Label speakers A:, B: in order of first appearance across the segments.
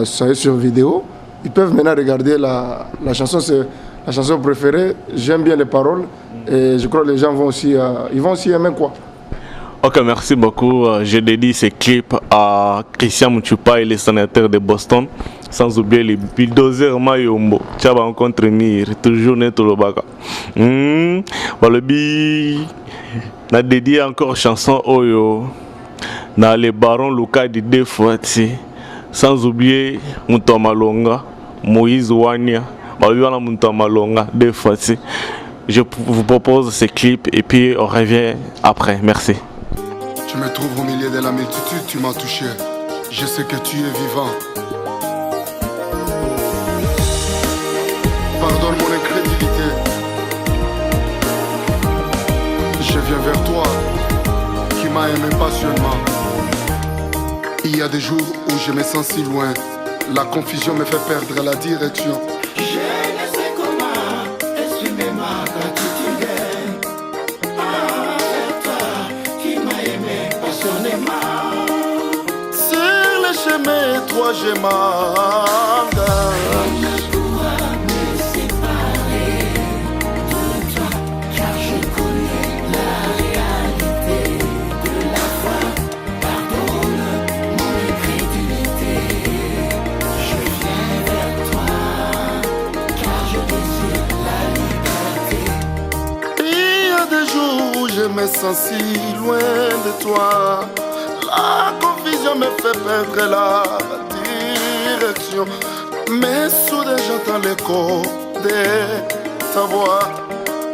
A: ça est sur vidéo. Ils peuvent maintenant regarder la chanson, c'est la chanson préférée. J'aime bien les paroles et je crois que les gens vont aussi, ils vont aussi aimer quoi.
B: Ok, merci beaucoup. Je dédie ces clips à Christian Mouchoupa et les sénateurs de Boston, sans oublier les bulldozers Mayombo. Tu vas rencontrer Mir, toujours net au Baka. Na dédié encore chanson Oyo, na les barons Luka di Defouati, sans oublier Moutomalonga, Moïse Wania, Baluana Moutomalonga, Defouati. Je vous propose ces clips et puis on revient après. Merci.
C: Tu me trouves au milieu de la multitude, tu m'as touché. Je sais que tu es vivant. Pardonne mon incrédulité. Je viens vers toi, qui m'a aimé passionnément. Il y a des jours où je me sens si loin. La confusion me fait perdre la direction.
D: Je ne sais comment exprimer ma gratitude envers toi qui m'as aimé passionnément.
C: Sur le chemin étroit, je m'engage.
D: On ne pourra me séparer de toi, car je connais la réalité de la foi. Pardonne mon incrédulité. Je viens vers toi, car je désire la liberté.
C: Il y a des jours où je me sens si loin de toi. La confusion me fait perdre la direction. Mais soudain j'entends l'écho de ta voix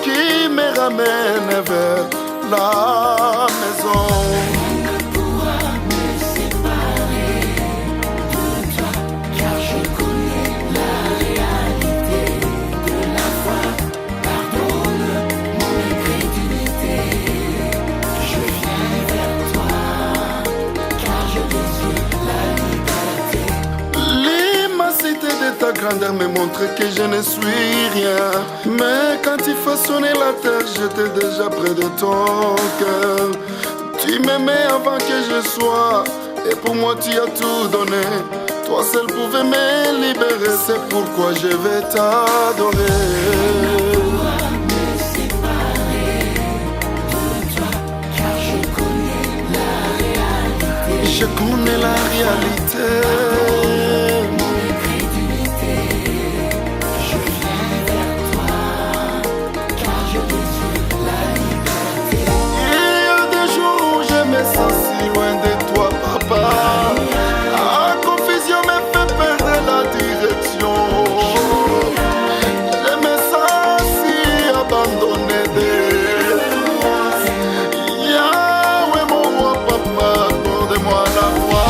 C: qui me ramène vers la maison.
D: On ne pourra me séparer de toi, car je connais la réalité de la foi. Pardonne mon incrédulité. Je viens vers toi, car je désire la liberté.
C: L'immensité de ta grandeur me montre que je ne suis rien. Mais quand il façonnait la terre, j'étais déjà près de ton cœur. Tu m'aimais avant que je sois, et pour moi tu as tout donné. Toi seul pouvais me libérer, c'est pourquoi je vais t'adorer.
D: Me séparer de toi, car je connais la réalité.
C: Je connais la réalité.
D: Mon incrédulité. Je viens vers toi, car je désire la liberté.
C: Il y a des jours où je me sens si loin de toi, papa. La confusion me fait perdre la direction. Je me sens si abandonné de toi. Yahweh, mon roi, papa, accorde-moi la foi.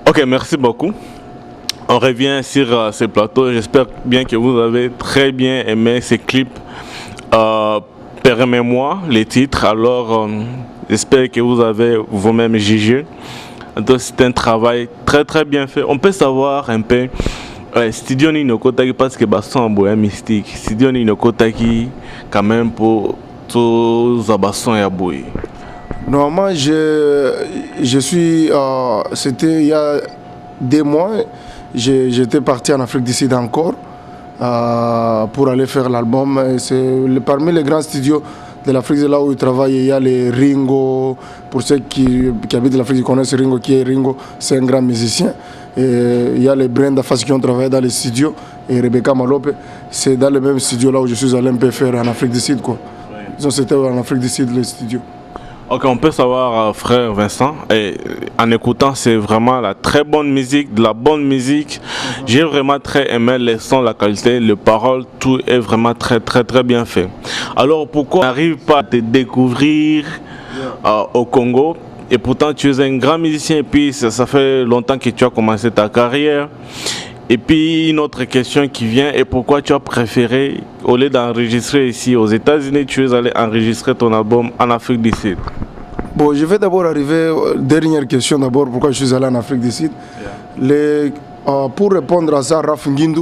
B: Ok, merci beaucoup. On revient sur ce plateau. J'espère bien que vous avez très bien aimé ces clips. Permets-moi les titres. Alors, j'espère que vous avez vous-même jugé. Donc, c'est un travail très très bien fait. On peut savoir un peu Ouais, studio ni nokotaki parce que basson boya mystique. Studio ni nokotaki quand même pour tous abasson ya boy.
A: Normalement, je suis. C'était il y a 2 mois. J'étais parti en Afrique du Sud encore pour aller faire l'album. Parmi les grands studios de l'Afrique, là où je travaille, il y a les Ringo. Pour ceux qui habitent l'Afrique, ils connaissent Ringo, qui est Ringo, c'est un grand musicien. Et il y a les Brenda Fassi qui ont travaillé dans les studios et Rebecca Malope. C'est dans le même studio là où je suis allé un peu faire en Afrique du Sud, quoi. Ils ont c'était en Afrique du Sud, les studios.
B: Ok, on peut savoir, frère Vincent, et en écoutant, c'est vraiment la très bonne musique, de la bonne musique. J'ai vraiment très aimé les sons, la qualité, les paroles, tout est vraiment très bien fait. Alors pourquoi on n'arrive pas à te découvrir au Congo? Et pourtant tu es un grand musicien et puis ça fait longtemps que tu as commencé ta carrière. Et puis une autre question qui vient, et pourquoi tu as préféré, au lieu d'enregistrer ici aux États-Unis, tu es allé enregistrer ton album en Afrique du Sud?
A: Bon, je vais d'abord arriver, dernière question d'abord, pourquoi je suis allé en Afrique du Sud. Pour répondre à ça, Raf Ngindu,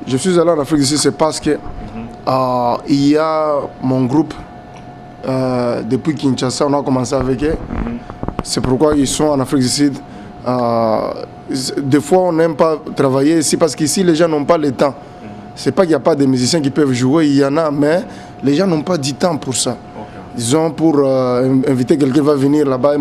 A: je suis allé en Afrique du Sud, c'est parce que il y a mon groupe, depuis Kinshasa, on a commencé avec eux. C'est pourquoi ils sont en Afrique du Sud. Des fois on n'aime pas travailler ici parce qu'ici les gens n'ont pas le temps. C'est pas qu'il n'y a pas de musiciens qui peuvent jouer, il y en a, mais les gens n'ont pas du temps pour ça. Disons pour inviter quelqu'un va venir là-bas, et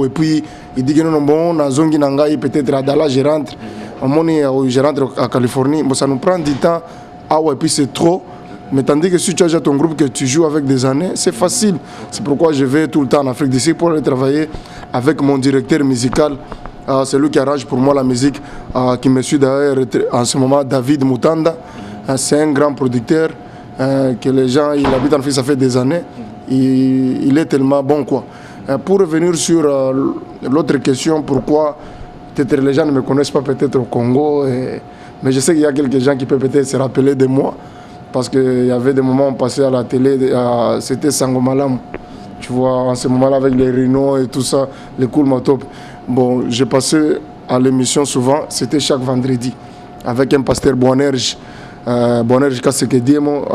A: puis il dit que non, bon, peut-être à Dallas je rentre, je rentre à Californie, bon, ça nous prend du temps, et puis c'est trop. Mais tandis que si tu as déjà ton groupe que tu joues avec des années, c'est facile. C'est pourquoi je vais tout le temps en Afrique du Sud pour aller travailler avec mon directeur musical. C'est lui qui arrange pour moi la musique, qui me suit d'ailleurs en ce moment, David Mutanda. C'est un grand producteur, que les gens, il habite en Afrique, ça fait des années. Il est tellement bon, quoi. Pour revenir sur l'autre question, pourquoi peut-être les gens ne me connaissent pas peut-être au Congo, mais je sais qu'il y a quelques gens qui peuvent peut-être se rappeler de moi. Parce qu'il y avait des moments où on passait à la télé, c'était Sangomalam. Tu vois, en ce moment-là, avec les Rhinos et tout ça, les Cool Motop. Bon, j'ai passé à l'émission souvent, c'était chaque vendredi, avec un pasteur Boanerge, Boanerge Kassekedimo,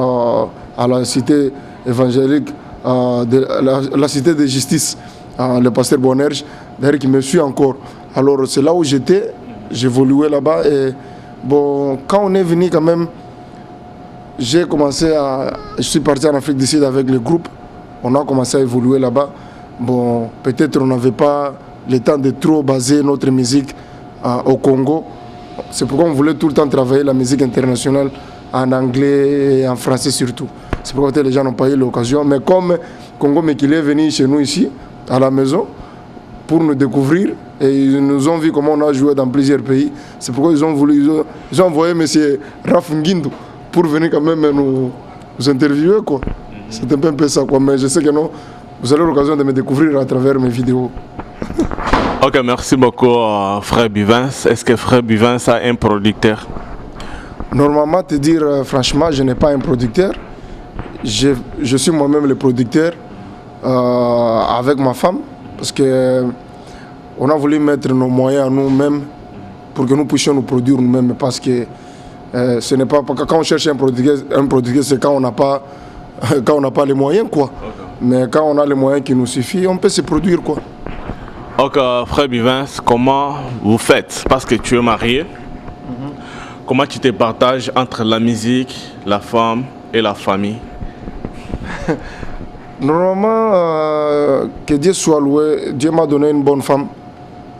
A: à la cité évangélique, la cité de justice, le pasteur Boanerge, d'ailleurs qui me suit encore. Alors, c'est là où j'étais, j'évoluais là-bas. Et bon, quand on est venu quand même, je suis parti en Afrique du Sud avec le groupe, on a commencé à évoluer là-bas. Bon, peut-être on n'avait pas le temps de trop baser notre musique au Congo. C'est pourquoi on voulait tout le temps travailler la musique internationale en anglais et en français surtout. C'est pourquoi les gens n'ont pas eu l'occasion. Mais comme Congo Mekile est venu chez nous ici, à la maison, pour nous découvrir, et ils nous ont vu comment on a joué dans plusieurs pays, c'est pourquoi ils ont envoyé M. Raf Ngindu pour venir quand même nous interviewer, quoi. C'est un peu ça, quoi. Mais je sais que non, vous avez l'occasion de me découvrir à travers mes vidéos.
B: Ok, merci beaucoup, frère Bivins. Est-ce que frère Bivins a un producteur?
A: Normalement, te dire franchement, je n'ai pas un producteur. Je suis moi-même le producteur avec ma femme, parce que on a voulu mettre nos moyens à nous-mêmes pour que nous puissions nous produire nous-mêmes, parce que ce n'est pas quand on cherche un producteur, c'est quand on n'a pas les moyens, quoi. Okay. Mais quand on a les moyens qui nous suffisent, on peut se produire, quoi.
B: Ok, frère Bivins, comment vous faites? Parce que tu es marié. Comment tu te partages entre la musique, la femme et la famille?
A: Normalement, que Dieu soit loué, Dieu m'a donné une bonne femme.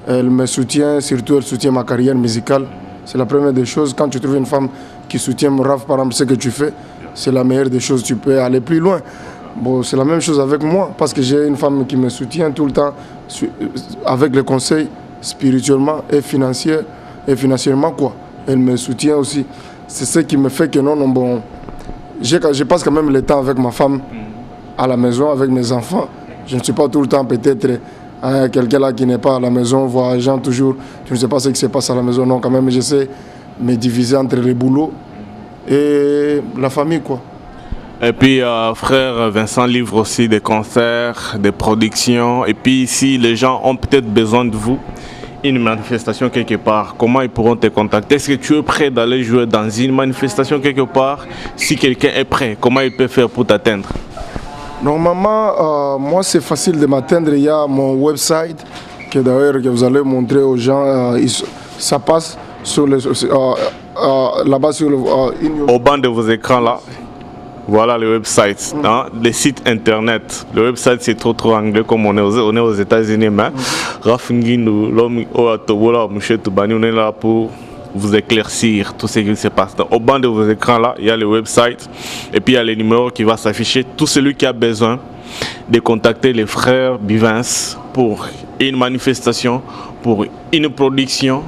A: Elle me soutient, surtout elle soutient ma carrière musicale. C'est la première des choses. Quand tu trouves une femme qui soutient Raf, par exemple, ce que tu fais, c'est la meilleure des choses. Tu peux aller plus loin. Bon, c'est la même chose avec moi, parce que j'ai une femme qui me soutient tout le temps, avec les conseils spirituellement et financièrement, quoi. Elle me soutient aussi. C'est ce qui me fait que bon, je passe quand même le temps avec ma femme à la maison, avec mes enfants. Je ne suis pas tout le temps peut-être quelqu'un là qui n'est pas à la maison, voyageant toujours. Tu ne sais pas ce qui se passe à la maison. Non, quand même, j'essaie de me diviser entre les boulots et la famille, quoi.
B: Et puis, frère Vincent livre aussi des concerts, des productions. Et puis, si les gens ont peut-être besoin de vous, une manifestation quelque part, comment ils pourront te contacter? Est-ce que tu es prêt d'aller jouer dans une manifestation quelque part? Si quelqu'un est prêt, comment il peut faire pour t'atteindre?
A: Normalement, moi c'est facile de m'atteindre. Il y a mon website que d'ailleurs que vous allez montrer aux gens. Ça passe sur là-bas sur
B: au bas de vos écrans là. Voilà le website, hein, les sites internet. Le website c'est trop anglais comme on est aux États-Unis, mais Rafinguindu, l'homme Monsieur Toubani, on est là pour vous éclaircir tout ce qui se passe. Donc, au bas de vos écrans là, il y a le website et puis il y a les numéros qui vont s'afficher. Tout celui qui a besoin de contacter les frères Bivens pour une manifestation, pour une production,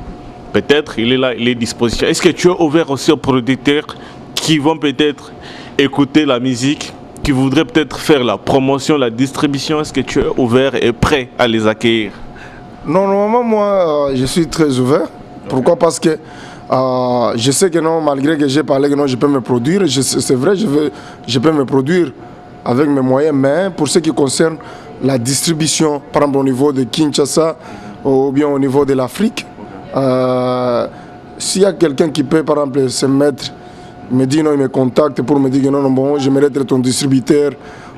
B: peut-être il est là, il est disposition. Est-ce que tu es ouvert aussi aux producteurs qui vont peut-être écouter la musique, qui voudraient peut-être faire la promotion, la distribution? Est-ce que tu es ouvert et prêt à les accueillir?
A: Non, normalement, moi, je suis très ouvert. Pourquoi? Parce que je sais que non, malgré que j'ai parlé que non, je peux me produire. C'est vrai, je peux me produire avec mes moyens, mais pour ce qui concerne la distribution, par exemple au niveau de Kinshasa ou bien au niveau de l'Afrique, s'il y a quelqu'un qui peut, par exemple, se mettre, me dit non, il me contacte pour me dire que non, non, bon, j'aimerais être ton distributeur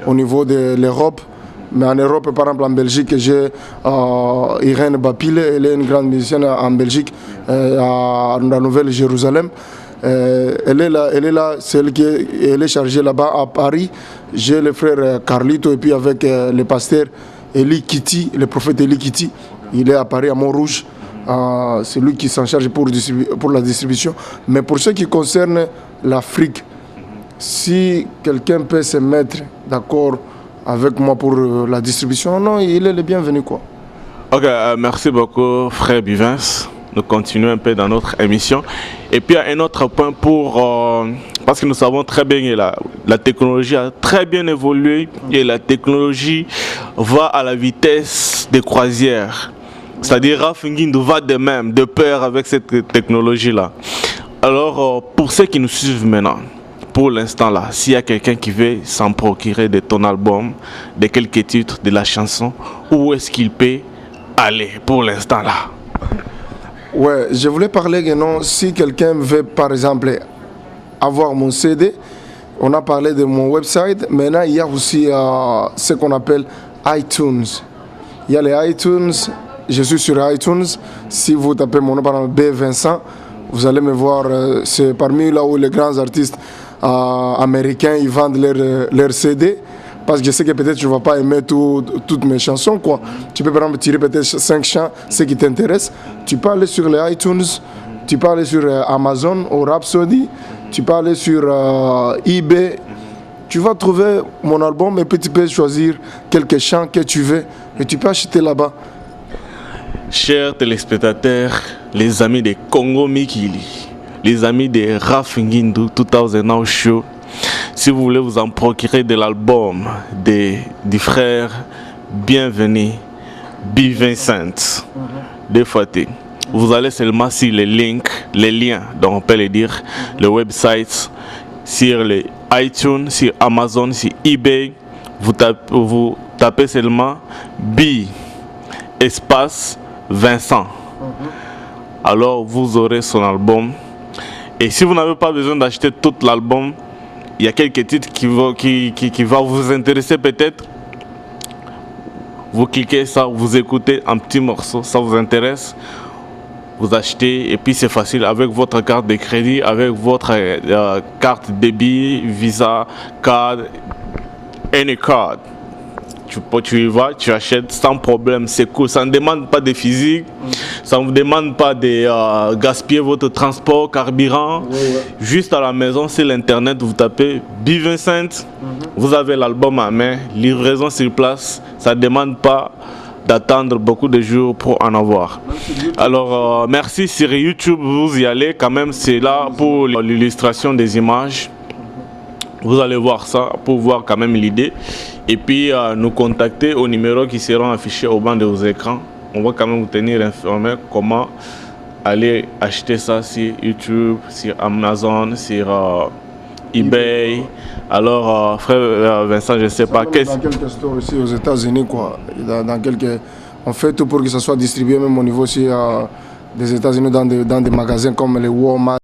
A: au niveau de l'Europe. Mais en Europe, par exemple en Belgique, j'ai Irène Bapile, elle est une grande musicienne en Belgique, à la Nouvelle-Jérusalem. Elle est là, elle est chargée là-bas à Paris. J'ai le frère Carlito et puis avec le pasteur Eli Kitty, le prophète Eli Kitty, il est à Paris, à Montrouge. C'est lui qui s'en charge pour la distribution. Mais pour ce qui concerne l'Afrique, si quelqu'un peut se mettre d'accord avec moi pour la distribution, non, il est le bienvenu, quoi.
B: Ok, merci beaucoup frère Bivens. Nous continuons un peu dans notre émission. Et puis il y a un autre point parce que nous savons très bien que la technologie a très bien évolué et la technologie va à la vitesse des croisières. C'est-à-dire Rafinguindu va de même, de pair avec cette technologie-là. Alors pour ceux qui nous suivent maintenant, pour l'instant là, s'il y a quelqu'un qui veut s'en procurer de ton album, de quelques titres de la chanson, où est-ce qu'il peut aller pour l'instant là?
A: Ouais, je voulais parler que non, si quelqu'un veut par exemple avoir mon CD, on a parlé de mon website, maintenant il y a aussi ce qu'on appelle iTunes. Il y a les iTunes, je suis sur iTunes, si vous tapez mon nom par exemple B. Vincent, vous allez me voir, c'est parmi là où les grands artistes américains ils vendent leurs CD, parce que je sais que peut-être tu ne vas pas aimer toutes mes chansons, quoi. Tu peux par exemple tirer peut-être 5 chants, ce qui t'intéresse. Tu peux aller sur les iTunes, tu peux aller sur Amazon ou Rhapsody, tu peux aller sur eBay. Tu vas trouver mon album et puis tu peux choisir quelques chants que tu veux et tu peux acheter là-bas.
B: Chers téléspectateurs, les amis de Congo Mikili, les amis de Rafinguindu 2000 Show, si vous voulez vous en procurer de l'album du frère Bienvenu, Bivincent, de Fati, vous allez seulement sur les liens, donc on peut les dire, le website, sur les iTunes, sur Amazon, sur eBay, vous tapez seulement B espace Vincent. Alors vous aurez son album. Et si vous n'avez pas besoin d'acheter tout l'album, il y a quelques titres qui vont vous intéresser peut-être. Vous cliquez ça, vous écoutez un petit morceau, ça vous intéresse, vous achetez et puis c'est facile avec votre carte de crédit, avec votre carte débit, Visa, card, any card. Tu y vas, tu achètes sans problème, c'est cool. Ça ne demande pas de physique, ça ne vous demande pas de gaspiller votre transport, carburant. Juste à la maison, sur l'internet, vous tapez Bivincent, vous avez l'album à main, livraison sur place. Ça ne demande pas d'attendre beaucoup de jours pour en avoir. Alors, merci sur YouTube, vous y allez quand même, c'est là pour l'illustration des images. Vous allez voir ça pour voir quand même l'idée. Et puis nous contacter aux numéros qui seront affichés au bas de vos écrans. On va quand même vous tenir informé comment aller acheter ça sur YouTube, sur Amazon, sur eBay. Alors frère Vincent, je ne sais pas.
A: Dans quelques stores ici aux États-Unis, quoi. Dans quelques On fait tout pour que ça soit distribué même au niveau aussi des États-Unis dans des magasins comme les Walmart.